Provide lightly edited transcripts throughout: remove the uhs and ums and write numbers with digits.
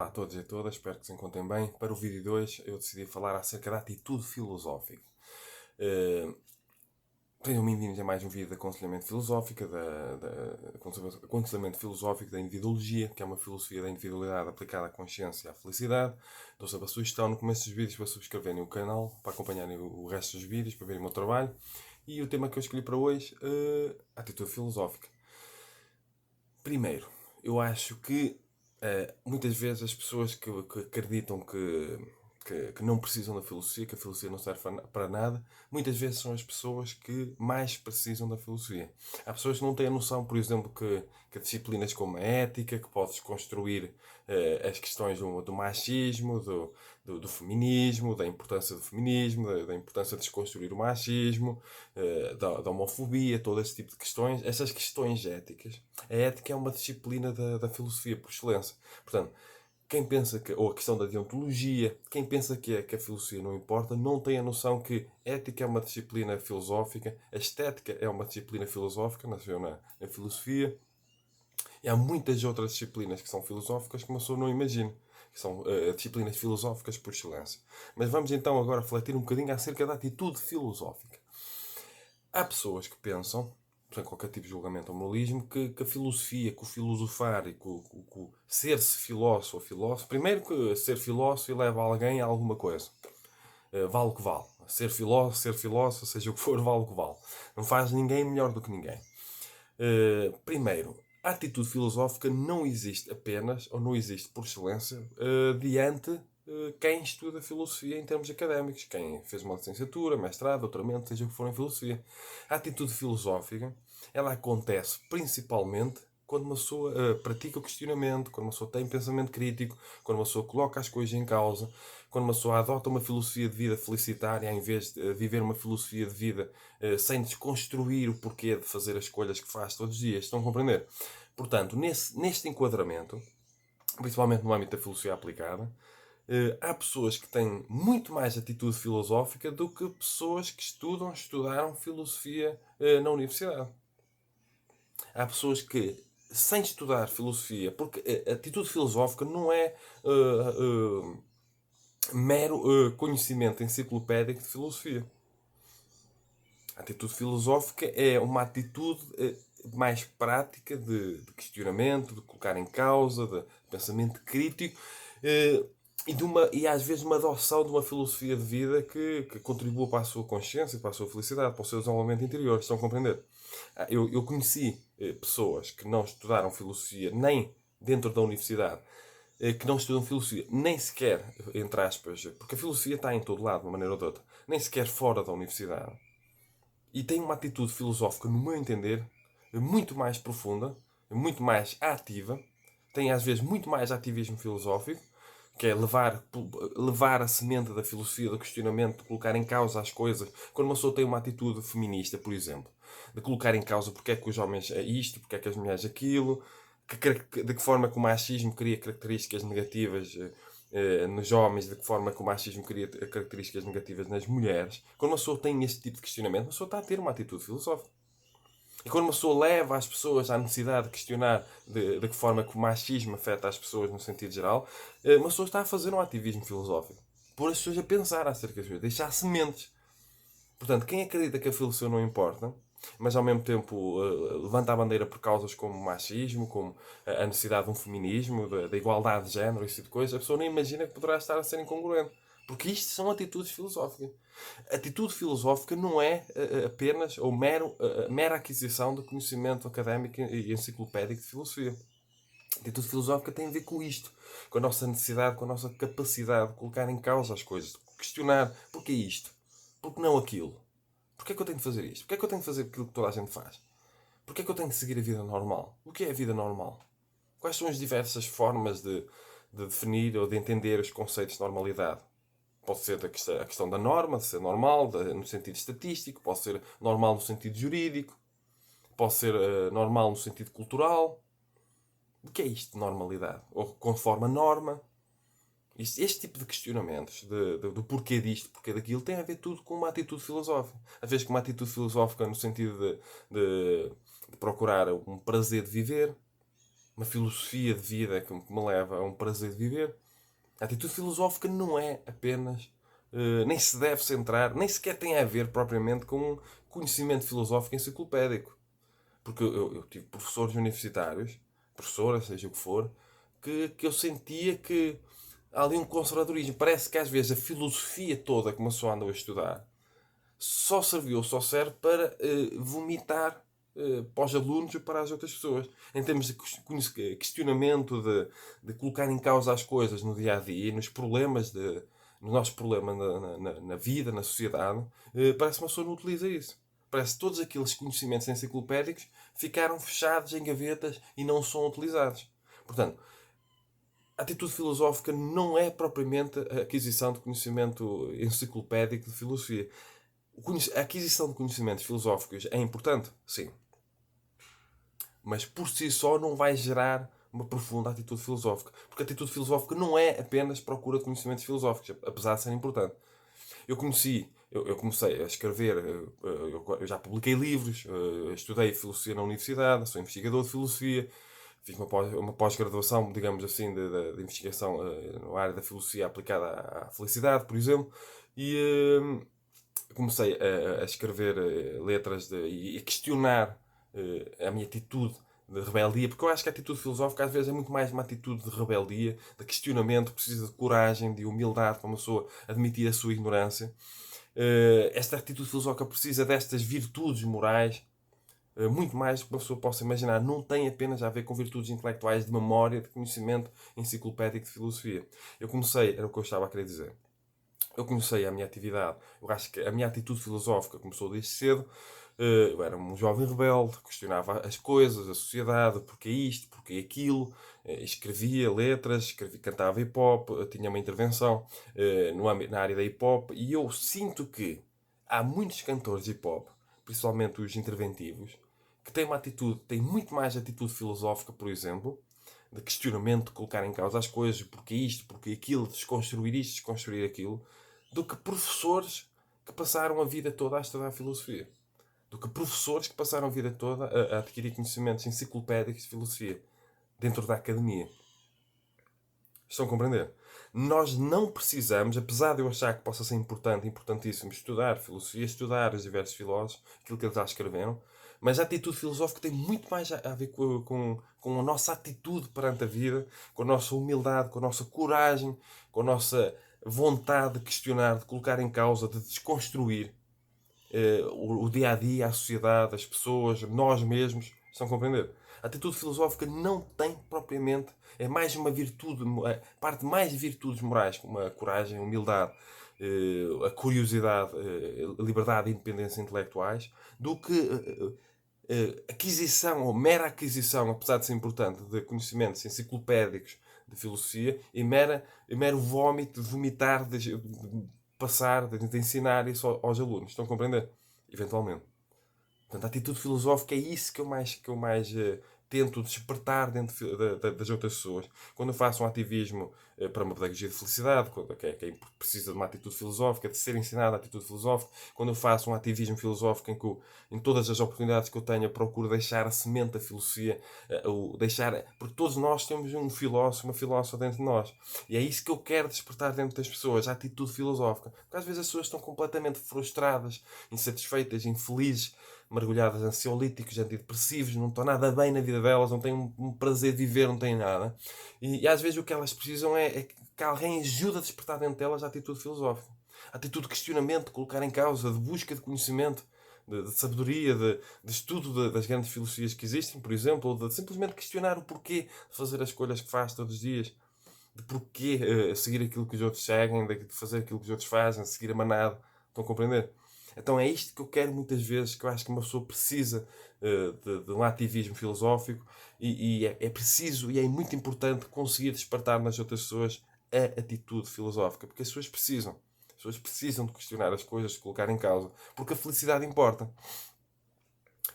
Olá a todos e a todas, espero que se encontrem bem. Para o vídeo de hoje eu decidi falar acerca da atitude filosófica. Uh, Sejam bem-vindos a mais um vídeo de aconselhamento filosófico, aconselhamento filosófico da individuologia, que é uma filosofia da individualidade aplicada à consciência e à felicidade. Dou sempre a sugestão no começo dos vídeos para subscreverem o canal, para acompanharem o resto dos vídeos, para verem o meu trabalho. E o tema que eu escolhi para hoje, a atitude filosófica. Primeiro, eu acho que muitas vezes as pessoas que acreditam que não precisam da filosofia, que a filosofia não serve para nada, muitas vezes são as pessoas que mais precisam da filosofia. Há pessoas que não têm a noção, por exemplo, que disciplinas como a ética, que podes construir as questões do machismo, do feminismo, da importância do feminismo, da importância de desconstruir o machismo, da homofobia, todo esse tipo de questões, essas questões éticas. A ética é uma disciplina da filosofia por excelência. Portanto, quem pensa que, ou a questão da deontologia, quem pensa que a filosofia não importa, não tem a noção que ética é uma disciplina filosófica, a estética é uma disciplina filosófica, nasceu na filosofia, e há muitas outras disciplinas que são filosóficas que uma pessoa não imagina, que são disciplinas filosóficas por excelência. Mas vamos então agora refletir um bocadinho acerca da atitude filosófica. Há pessoas que pensam, sem qualquer tipo de julgamento ou moralismo, que a filosofia, que o filosofar e que o ser-se filósofo ou filósofo, primeiro que ser filósofo leva alguém a alguma coisa. Vale o que vale. Ser filósofo, seja o que for, vale o que vale. Não faz ninguém melhor do que ninguém. Primeiro, a atitude filosófica não existe apenas, ou não existe por excelência, diante quem estuda filosofia em termos académicos, quem fez uma licenciatura, mestrado, doutoramento, seja o que for em filosofia. A atitude filosófica, ela acontece principalmente quando uma pessoa pratica o questionamento, quando uma pessoa tem pensamento crítico, quando uma pessoa coloca as coisas em causa, quando uma pessoa adota uma filosofia de vida felicitária, em vez de viver uma filosofia de vida sem desconstruir o porquê de fazer as escolhas que faz todos os dias. Estão a compreender? Portanto, neste enquadramento, principalmente no âmbito da filosofia aplicada, há pessoas que têm muito mais atitude filosófica do que pessoas que estudaram filosofia na universidade. Há pessoas que, sem estudar filosofia, porque a atitude filosófica não é mero conhecimento enciclopédico de filosofia. A atitude filosófica é uma atitude mais prática de questionamento, de colocar em causa, de pensamento crítico eh, e às vezes uma adoção de uma filosofia de vida que contribua para a sua consciência, para a sua felicidade, para o seu desenvolvimento interior. Estão a compreender? Eu conheci pessoas que não estudaram filosofia nem dentro da universidade, que não estudam filosofia, nem sequer, entre aspas, porque a filosofia está em todo lado, de uma maneira ou de outra, nem sequer fora da universidade e tem uma atitude filosófica, no meu entender, muito mais profunda, muito mais ativa, tem às vezes muito mais ativismo filosófico, que é levar a semente da filosofia, do questionamento, de colocar em causa as coisas. Quando uma pessoa tem uma atitude feminista, por exemplo, de colocar em causa porque é que os homens é isto, porque é que as mulheres aquilo, de que forma que o machismo cria características negativas nos homens, de que forma que o machismo cria características negativas nas mulheres. Quando uma pessoa tem este tipo de questionamento, uma pessoa está a ter uma atitude filosófica. E quando uma pessoa leva as pessoas à necessidade de questionar de que forma que o machismo afeta as pessoas no sentido geral, uma pessoa está a fazer um ativismo filosófico. Pôr as pessoas a pensar acerca das coisas, deixar sementes. Portanto, quem acredita que a filosofia não importa, mas ao mesmo tempo levanta a bandeira por causas como o machismo, como a necessidade de um feminismo, da igualdade de género, esse tipo de coisa, a pessoa nem imagina que poderá estar a ser incongruente. Porque isto são atitudes filosóficas. Atitude filosófica não é apenas ou mera aquisição de conhecimento académico e enciclopédico de filosofia. Atitude filosófica tem a ver com isto, com a nossa necessidade, com a nossa capacidade de colocar em causa as coisas, de questionar porquê isto, porque não aquilo. Porquê é que eu tenho de fazer isto? Porquê é que eu tenho de fazer aquilo que toda a gente faz? Porquê é que eu tenho de seguir a vida normal? O que é a vida normal? Quais são as diversas formas de definir ou de entender os conceitos de normalidade? Pode ser a questão da norma, de ser normal, no sentido estatístico, pode ser normal no sentido jurídico, pode ser normal no sentido cultural. O que é isto de normalidade? Ou conforme a norma? Este tipo de questionamentos, do porquê disto, porquê daquilo, tem a ver tudo com uma atitude filosófica. Às vezes com uma atitude filosófica no sentido de procurar um prazer de viver, uma filosofia de vida que me leva a um prazer de viver. A atitude filosófica não é apenas, nem se deve centrar, nem sequer tem a ver propriamente com um conhecimento filosófico enciclopédico. Porque eu tive professores universitários, professoras, seja o que for, que eu sentia que há ali um conservadorismo. Parece que às vezes a filosofia toda que uma pessoa andou a estudar só serviu, só serve para vomitar para os alunos e para as outras pessoas. Em termos de questionamento, de colocar em causa as coisas no dia a dia, nos problemas, no nosso problema na vida, na sociedade, parece que uma pessoa não utiliza isso. Parece que todos aqueles conhecimentos enciclopédicos ficaram fechados em gavetas e não são utilizados. Portanto, a atitude filosófica não é propriamente a aquisição de conhecimento enciclopédico de filosofia. A aquisição de conhecimentos filosóficos é importante? Sim. Mas por si só não vai gerar uma profunda atitude filosófica. Porque a atitude filosófica não é apenas procura de conhecimentos filosóficos, apesar de ser importante. Eu comecei a escrever, eu já publiquei livros, estudei filosofia na universidade, sou investigador de filosofia, fiz uma pós-graduação, digamos assim, de investigação na área da filosofia aplicada à felicidade, por exemplo, e comecei a escrever letras e a questionar a minha atitude de rebeldia, porque eu acho que a atitude filosófica às vezes é muito mais uma atitude de rebeldia, de questionamento, precisa de coragem, de humildade para uma pessoa admitir a sua ignorância. Esta atitude filosófica precisa destas virtudes morais, muito mais do que uma pessoa possa imaginar. Não tem apenas a ver com virtudes intelectuais de memória, de conhecimento enciclopédico de filosofia. Era o que eu estava a querer dizer. Eu comecei a minha atividade, eu acho que a minha atitude filosófica começou desde cedo. Eu era um jovem rebelde, questionava as coisas, a sociedade, porque isto, porque aquilo. Escrevia letras, cantava hip hop, tinha uma intervenção na área da hip hop. E eu sinto que há muitos cantores de hip hop, principalmente os interventivos, que têm uma atitude, têm muito mais atitude filosófica, por exemplo, de questionamento, de colocar em causa as coisas, porque isto, porque aquilo, desconstruir isto, desconstruir aquilo, do que professores que passaram a vida toda a estudar filosofia. Do que professores que passaram a vida toda a adquirir conhecimentos enciclopédicos de filosofia dentro da academia. Estão a compreender? Nós não precisamos, apesar de eu achar que possa ser importante, importantíssimo estudar filosofia, estudar os diversos filósofos, aquilo que eles já escreveram, mas a atitude filosófica tem muito mais a ver com a nossa atitude perante a vida, com a nossa humildade, com a nossa coragem, com a nossa vontade de questionar, de colocar em causa, de desconstruir o dia a dia, a sociedade, as pessoas, nós mesmos. Estão a compreender? A atitude filosófica não tem propriamente. É mais uma virtude, parte mais de virtudes morais, como a coragem, a humildade, a curiosidade, a liberdade e independência intelectuais, do que aquisição, ou mera aquisição, apesar de ser importante, de conhecimentos enciclopédicos de filosofia e mero vómito, de vomitar, de passar, de ensinar isso aos alunos. Estão a compreender? Eventualmente. Portanto, a atitude filosófica é isso que eu mais tento despertar dentro das outras pessoas. Quando eu faço um ativismo para uma pedagogia de felicidade, quem precisa de uma atitude filosófica, de ser ensinado a atitude filosófica, quando eu faço um ativismo filosófico em todas as oportunidades que eu tenho, eu procuro deixar a semente da filosofia, porque todos nós temos um filósofo, uma filósofa dentro de nós. E é isso que eu quero despertar dentro das pessoas, a atitude filosófica. Porque às vezes as pessoas estão completamente frustradas, insatisfeitas, infelizes, mergulhadas em ansiolíticos, antidepressivos, não estão nada bem na vida delas, não têm um prazer de viver, não têm nada. E às vezes o que elas precisam é que alguém ajude a despertar dentro delas a atitude filosófica. A atitude de questionamento, de colocar em causa, de busca de conhecimento, de sabedoria, de estudo das grandes filosofias que existem, por exemplo, ou de simplesmente questionar o porquê de fazer as escolhas que faz todos os dias, de porquê seguir aquilo que os outros seguem, de fazer aquilo que os outros fazem, de seguir a manada. Estão a compreender? Então é isto que eu quero muitas vezes, que eu acho que uma pessoa precisa de um ativismo filosófico e é preciso e é muito importante conseguir despertar nas outras pessoas a atitude filosófica, porque as pessoas precisam. As pessoas precisam de questionar as coisas, de colocar em causa, porque a felicidade importa.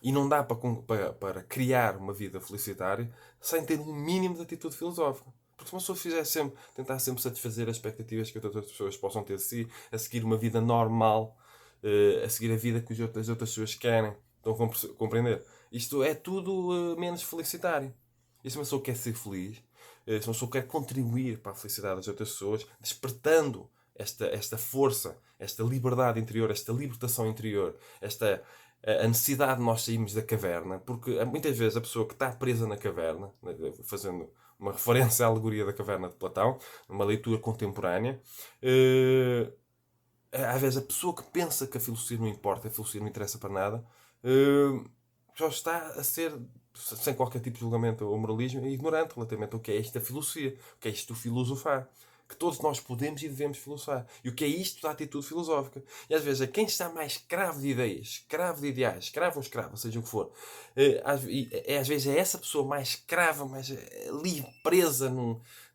E não dá para criar uma vida felicitária sem ter um mínimo de atitude filosófica. Porque se uma pessoa tentar sempre satisfazer as expectativas que outras pessoas possam ter de si, a seguir uma vida normal, a seguir a vida que as outras pessoas querem, estão a compreender? Isto é tudo menos felicitário. E se uma pessoa quer ser feliz, se uma pessoa quer contribuir para a felicidade das outras pessoas, despertando esta força, esta liberdade interior, esta libertação interior, a necessidade de nós sairmos da caverna, porque muitas vezes a pessoa que está presa na caverna, fazendo uma referência à alegoria da caverna de Platão, numa leitura contemporânea, às vezes a pessoa que pensa que a filosofia não importa, a filosofia não interessa para nada, só está a ser, sem qualquer tipo de julgamento ou moralismo, ignorante relativamente ao que é isto da filosofia, o que é isto do filosofar. Que todos nós podemos e devemos filosofar. E o que é isto da atitude filosófica. E às vezes é quem está mais escravo de ideias, escravo de ideais, escravo ou escrava, seja o que for, às vezes é essa pessoa mais escrava, mais ali presa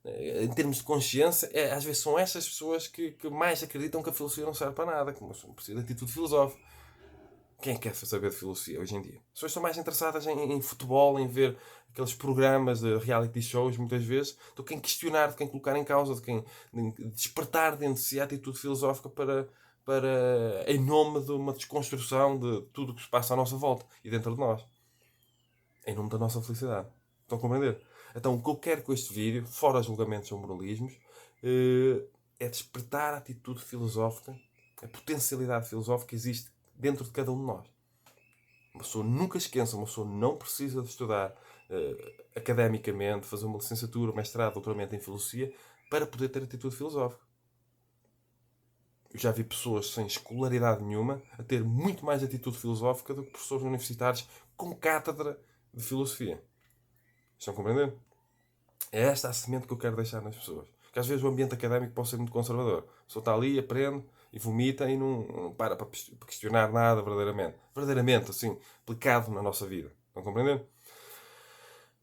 em termos de consciência, às vezes são essas pessoas que mais acreditam que a filosofia não serve para nada, que não precisa de atitude filosófica. Quem é que quer saber de filosofia hoje em dia? As pessoas estão mais interessadas em futebol, em ver aqueles programas de reality shows, muitas vezes, do que em questionar, de quem colocar em causa, de quem despertar dentro de si a atitude filosófica em nome de uma desconstrução de tudo o que se passa à nossa volta e dentro de nós. Em nome da nossa felicidade. Estão a compreender? Então, o que eu quero com este vídeo, fora julgamentos ou moralismos, é despertar a atitude filosófica, a potencialidade filosófica que existe dentro de cada um de nós. Uma pessoa nunca esqueça, uma pessoa não precisa de estudar academicamente, fazer uma licenciatura, mestrado, doutoramento em filosofia, para poder ter atitude filosófica. Eu já vi pessoas sem escolaridade nenhuma a ter muito mais atitude filosófica do que professores universitários com cátedra de filosofia. Estão a compreender? É esta a semente que eu quero deixar nas pessoas. Porque às vezes o ambiente académico pode ser muito conservador. A pessoa está ali, aprende e vomita e não para questionar nada verdadeiramente. Verdadeiramente, assim, aplicado na nossa vida. Estão a compreender?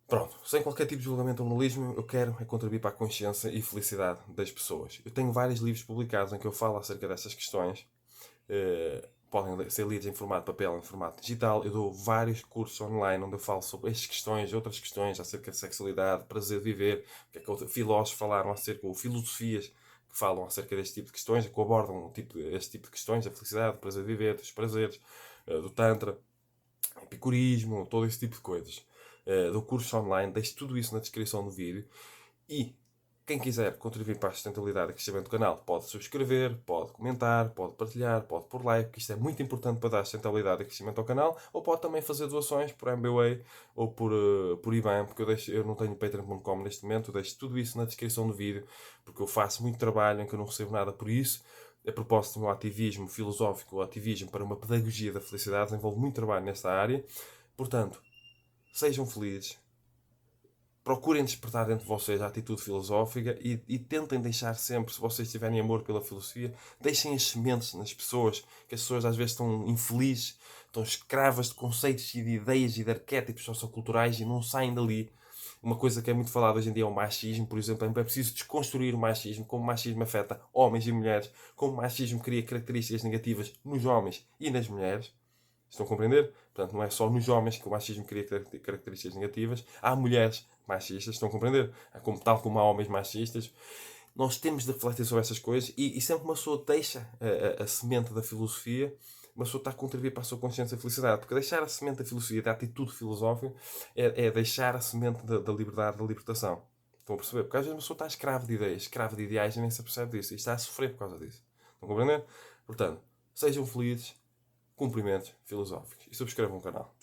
Pronto, sem qualquer tipo de julgamento ou moralismo, eu quero é contribuir para a consciência e felicidade das pessoas. Eu tenho vários livros publicados em que eu falo acerca dessas questões. Podem ser lidos em formato papel, em formato digital. Eu dou vários cursos online onde eu falo sobre estas questões, outras questões acerca de sexualidade, prazer de viver, o que é que outros filósofos falaram acerca, ou filosofias que falam acerca deste tipo de questões, que abordam este tipo de questões, a felicidade, o prazer de viver, dos prazeres, do tantra, epicurismo, todo esse tipo de coisas. Do curso online, deixo tudo isso na descrição do vídeo. E quem quiser contribuir para a sustentabilidade e crescimento do canal pode subscrever, pode comentar, pode partilhar, pode pôr like, que isto é muito importante para dar sustentabilidade e crescimento ao canal, ou pode também fazer doações por MBWay ou por IBAN, porque eu não tenho Patreon.com neste momento, eu deixo tudo isso na descrição do vídeo, porque eu faço muito trabalho em que eu não recebo nada por isso. A propósito do meu ativismo filosófico, o ativismo para uma pedagogia da felicidade, envolve muito trabalho nesta área. Portanto, sejam felizes, procurem despertar dentro de vocês a atitude filosófica e tentem deixar sempre, se vocês tiverem amor pela filosofia, deixem as sementes nas pessoas, que as pessoas às vezes estão infelizes, estão escravas de conceitos e de ideias e de arquétipos socioculturais e não saem dali. Uma coisa que é muito falada hoje em dia é o machismo, por exemplo. É preciso desconstruir o machismo, como o machismo afeta homens e mulheres, como o machismo cria características negativas nos homens e nas mulheres. Estão a compreender? Portanto, não é só nos homens que o machismo cria características negativas. Há mulheres machistas, estão a compreender? Tal como há homens machistas. Nós temos de refletir sobre essas coisas e sempre que uma pessoa deixa a semente da filosofia, uma pessoa está a contribuir para a sua consciência e felicidade. Porque deixar a semente da filosofia, da atitude filosófica, é deixar a semente da liberdade, da libertação. Estão a perceber? Porque às vezes uma pessoa está escravo de ideias, escravo de ideais e nem se apercebe disso. E está a sofrer por causa disso. Estão a compreender? Portanto, sejam felizes, cumprimentos filosóficos e subscrevam o canal.